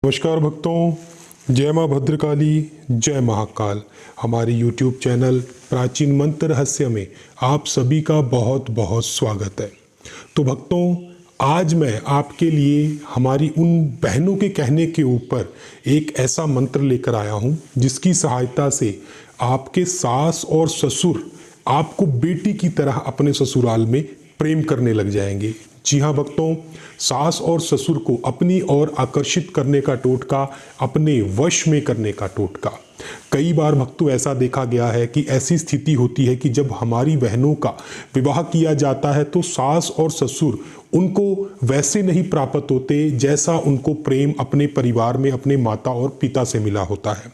नमस्कार भक्तों, जय माँ भद्रकाली, जय महाकाल। हमारे YouTube चैनल प्राचीन मंत्र रहस्य में आप सभी का बहुत बहुत स्वागत है। तो भक्तों, आज मैं आपके लिए हमारी उन बहनों के कहने के ऊपर एक ऐसा मंत्र लेकर आया हूँ जिसकी सहायता से आपके सास और ससुर आपको बेटी की तरह अपने ससुराल में प्रेम करने लग जाएंगे। जी हाँ भक्तों, सास और ससुर को अपनी ओर आकर्षित करने का टोटका, अपने वश में करने का टोटका। कई बार भक्तों ऐसा देखा गया है कि ऐसी स्थिति होती है कि जब हमारी बहनों का विवाह किया जाता है तो सास और ससुर उनको वैसे नहीं प्राप्त होते जैसा उनको प्रेम अपने परिवार में अपने माता और पिता से मिला होता है।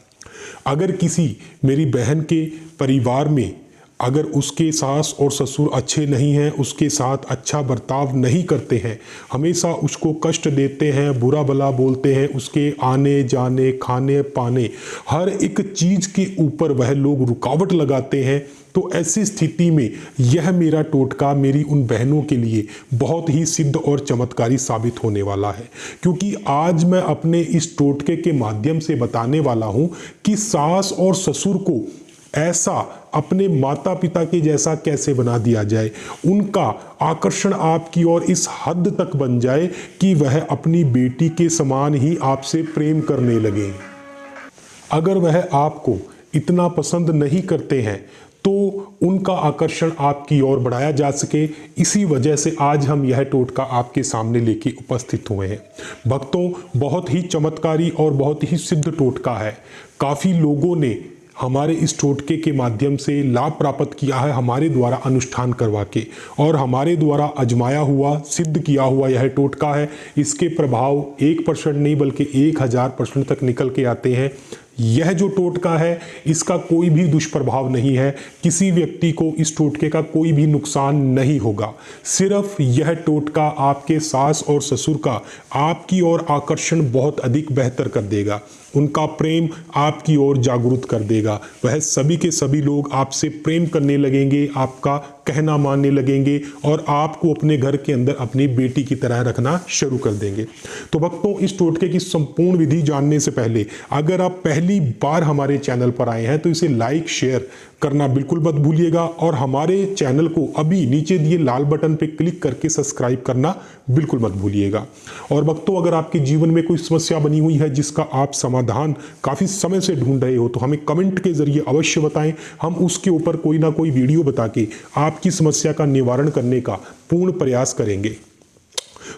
अगर किसी मेरी बहन के परिवार में अगर उसके सास और ससुर अच्छे नहीं हैं, उसके साथ अच्छा बर्ताव नहीं करते हैं, हमेशा उसको कष्ट देते हैं, बुरा भला बोलते हैं, उसके आने जाने खाने पाने हर एक चीज़ के ऊपर वह लोग रुकावट लगाते हैं, तो ऐसी स्थिति में यह मेरा टोटका मेरी उन बहनों के लिए बहुत ही सिद्ध और चमत्कारी साबित होने वाला है। क्योंकि आज मैं अपने इस टोटके के माध्यम से बताने वाला हूँ कि सास और ससुर को ऐसा अपने माता पिता के जैसा कैसे बना दिया जाए, उनका आकर्षण आपकी ओर इस हद तक बन जाए कि वह अपनी बेटी के समान ही आपसे प्रेम करने लगे। अगर वह आपको इतना पसंद नहीं करते हैं तो उनका आकर्षण आपकी ओर बढ़ाया जा सके, इसी वजह से आज हम यह टोटका आपके सामने लेके उपस्थित हुए हैं। भक्तों, बहुत ही चमत्कारी और बहुत ही सिद्ध टोटका है। काफ़ी लोगों ने हमारे इस टोटके के माध्यम से लाभ प्राप्त किया है, हमारे द्वारा अनुष्ठान करवा के, और हमारे द्वारा आजमाया हुआ सिद्ध किया हुआ यह टोटका है। इसके प्रभाव 1% नहीं बल्कि 1000% तक निकल के आते हैं। यह जो टोटका है इसका कोई भी दुष्प्रभाव नहीं है, किसी व्यक्ति को इस टोटके का कोई भी नुकसान नहीं होगा। सिर्फ यह टोटका आपके सास और ससुर का आपकी ओर आकर्षण बहुत अधिक बेहतर कर देगा, उनका प्रेम आपकी ओर जागरूक कर देगा। वह सभी के सभी लोग आपसे प्रेम करने लगेंगे, आपका कहना मानने लगेंगे और आपको अपने घर के अंदर अपनी बेटी की तरह रखना शुरू कर देंगे। तो भक्तों, इस टोटके की संपूर्ण विधि जानने से पहले अगर आप पहली बार हमारे चैनल पर आए हैं तो इसे लाइक शेयर करना बिल्कुल मत भूलिएगा और हमारे चैनल को अभी नीचे दिए लाल बटन पर क्लिक करके सब्सक्राइब करना बिल्कुल मत भूलिएगा। और भक्तों, अगर आपके जीवन में कोई समस्या बनी हुई है जिसका आप समाधान काफ़ी समय से ढूंढ रहे हो तो हमें कमेंट के जरिए अवश्य बताएं। हम उसके ऊपर कोई ना कोई वीडियो बता के आपकी समस्या का निवारण करने का पूर्ण प्रयास करेंगे।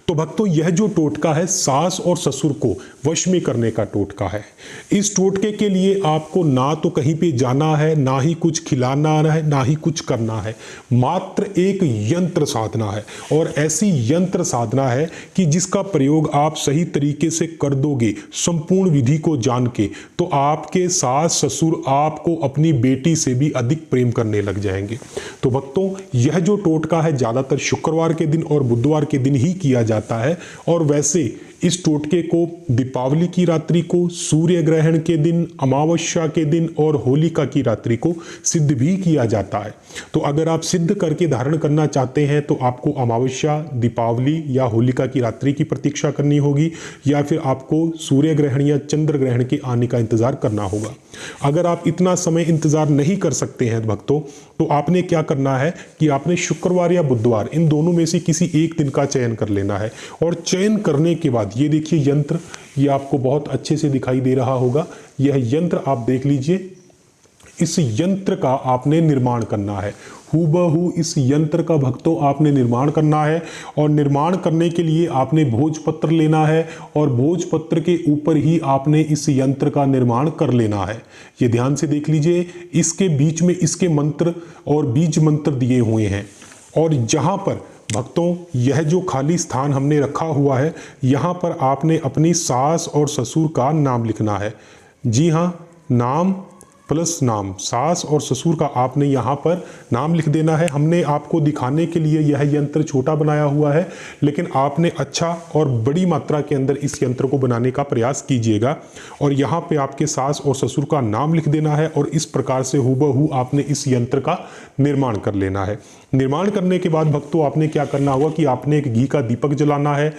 तो भक्तों, यह जो टोटका है सास और ससुर को वश में करने का टोटका है। इस टोटके के लिए आपको ना तो कहीं पे जाना है, ना ही कुछ खिलाना है, ना ही कुछ करना है, मात्र एक यंत्र साधना है। और ऐसी यंत्र साधना है कि जिसका प्रयोग आप सही तरीके से कर दोगे संपूर्ण विधि को जान के, तो आपके सास ससुर आपको अपनी बेटी से भी अधिक प्रेम करने लग जाएंगे। तो भक्तों, यह जो टोटका है ज़्यादातर शुक्रवार के दिन और बुधवार के दिन ही किया जाता है। और वैसे इस टोटके को दीपावली की रात्रि को, सूर्य ग्रहण के दिन, अमावस्या के दिन और होलिका की रात्रि को सिद्ध भी किया जाता है। तो अगर आप सिद्ध करके धारण करना चाहते हैं तो आपको अमावस्या, दीपावली या होलिका की रात्रि की प्रतीक्षा करनी होगी, या फिर आपको सूर्य ग्रहण या चंद्र ग्रहण के आने का इंतजार करना होगा। अगर आप इतना समय इंतजार नहीं कर सकते हैं भक्तों, तो आपने क्या करना है कि आपने शुक्रवार या बुधवार इन दोनों में से किसी एक दिन का चयन कर लेना है। और चयन करने के बाद ये देखिए यंत्र, ये आपको बहुत अच्छे से दिखाई दे रहा होगा। यह यंत्र आप देख लीजिए, इस यंत्र का आपने निर्माण करना है। हूबहू इस यंत्र का भक्तों आपने निर्माण करना है। और निर्माण करने के लिए आपने भोजपत्र लेना है और भोजपत्र के ऊपर ही आपने इस यंत्र का निर्माण कर लेना है। ये ध्यान से देख लीजिए, इसके बीच में इसके मंत्र और बीज मंत्र दिए हुए हैं। और जहाँ पर भक्तों यह जो खाली स्थान हमने रखा हुआ है, यहाँ पर आपने अपनी सास और ससुर का नाम लिखना है। जी हाँ, नाम प्लस नाम, सास और ससुर का आपने यहाँ पर नाम लिख देना है। हमने आपको दिखाने के लिए यह यंत्र छोटा बनाया हुआ है, लेकिन आपने अच्छा और बड़ी मात्रा के अंदर इस यंत्र को बनाने का प्रयास कीजिएगा। और यहाँ पे आपके सास और ससुर का नाम लिख देना है और इस प्रकार से हूबहू आपने इस यंत्र का निर्माण कर लेना है। निर्माण करने के बाद भक्तों आपने क्या करना होगा कि आपने एक घी का दीपक जलाना है।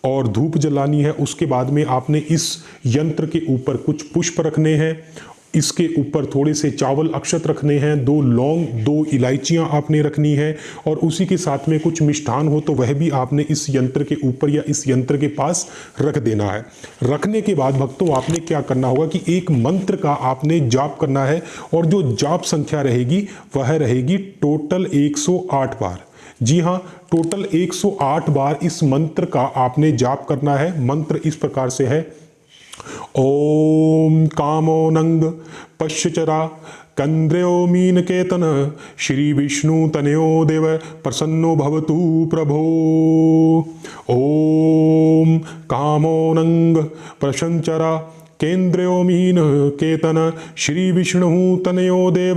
और धूप जलानी है। उसके बाद में आपने इस यंत्र के ऊपर कुछ पुष्प रखने हैं, इसके ऊपर थोड़े से चावल अक्षत रखने हैं, 2 लौंग 2 इलायचियां आपने रखनी है और उसी के साथ में कुछ मिष्ठान हो तो वह भी आपने इस यंत्र के ऊपर या इस यंत्र के पास रख देना है। रखने के बाद भक्तों आपने क्या करना होगा कि एक मंत्र का आपने जाप करना है और जो जाप संख्या रहेगी वह रहेगी टोटल 108 बार। जी हाँ, टोटल 108 बार इस मंत्र का आपने जाप करना है। मंत्र इस प्रकार से है, ओम कामोनंग पश्यचरा कंद्रयो मीन केतन श्री विष्णु तनयो देव प्रसन्नो भवतु प्रभो। ओम कामोनंग प्रशंचरा केन्द्रयो मीन केतन श्री विष्णु तनयो देव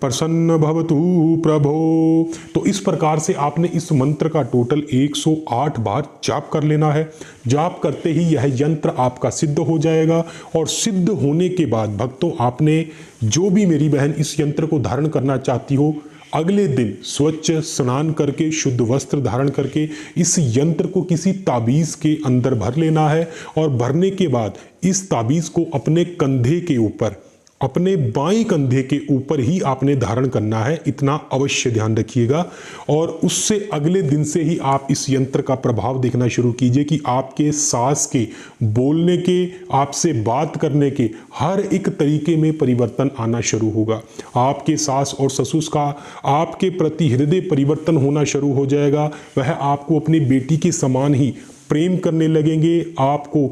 प्रसन्न भवतु प्रभो। तो इस प्रकार से आपने इस मंत्र का टोटल 108 बार जाप कर लेना है। जाप करते ही यह यंत्र आपका सिद्ध हो जाएगा और सिद्ध होने के बाद भक्तों आपने, जो भी मेरी बहन इस यंत्र को धारण करना चाहती हो, अगले दिन स्वच्छ स्नान करके शुद्ध वस्त्र धारण करके इस यंत्र को किसी ताबीज के अंदर भर लेना है और भरने के बाद इस ताबीज को अपने कंधे के ऊपर, अपने बाएं कंधे के ऊपर ही आपने धारण करना है, इतना अवश्य ध्यान रखिएगा। और उससे अगले दिन से ही आप इस यंत्र का प्रभाव देखना शुरू कीजिए कि आपके सांस के, बोलने के, आपसे बात करने के हर एक तरीके में परिवर्तन आना शुरू होगा। आपके सास और ससुर का आपके प्रति हृदय परिवर्तन होना शुरू हो जाएगा। वह आपको अपनी बेटी के समान ही प्रेम करने लगेंगे, आपको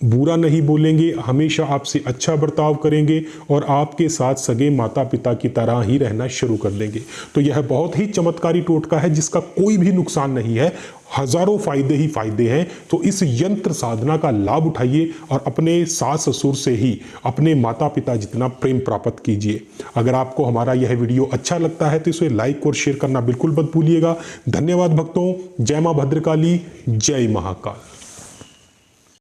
बुरा नहीं बोलेंगे, हमेशा आपसे अच्छा बर्ताव करेंगे और आपके साथ सगे माता पिता की तरह ही रहना शुरू कर देंगे। तो यह बहुत ही चमत्कारी टोटका है जिसका कोई भी नुकसान नहीं है, हजारों फायदे ही फायदे हैं। तो इस यंत्र साधना का लाभ उठाइए और अपने सास ससुर से ही अपने माता पिता जितना प्रेम प्राप्त कीजिए। अगर आपको हमारा यह वीडियो अच्छा लगता है तो इसे लाइक और शेयर करना बिल्कुल मत भूलिएगा। धन्यवाद भक्तों। जय मां भद्रकाली, जय महाकाल।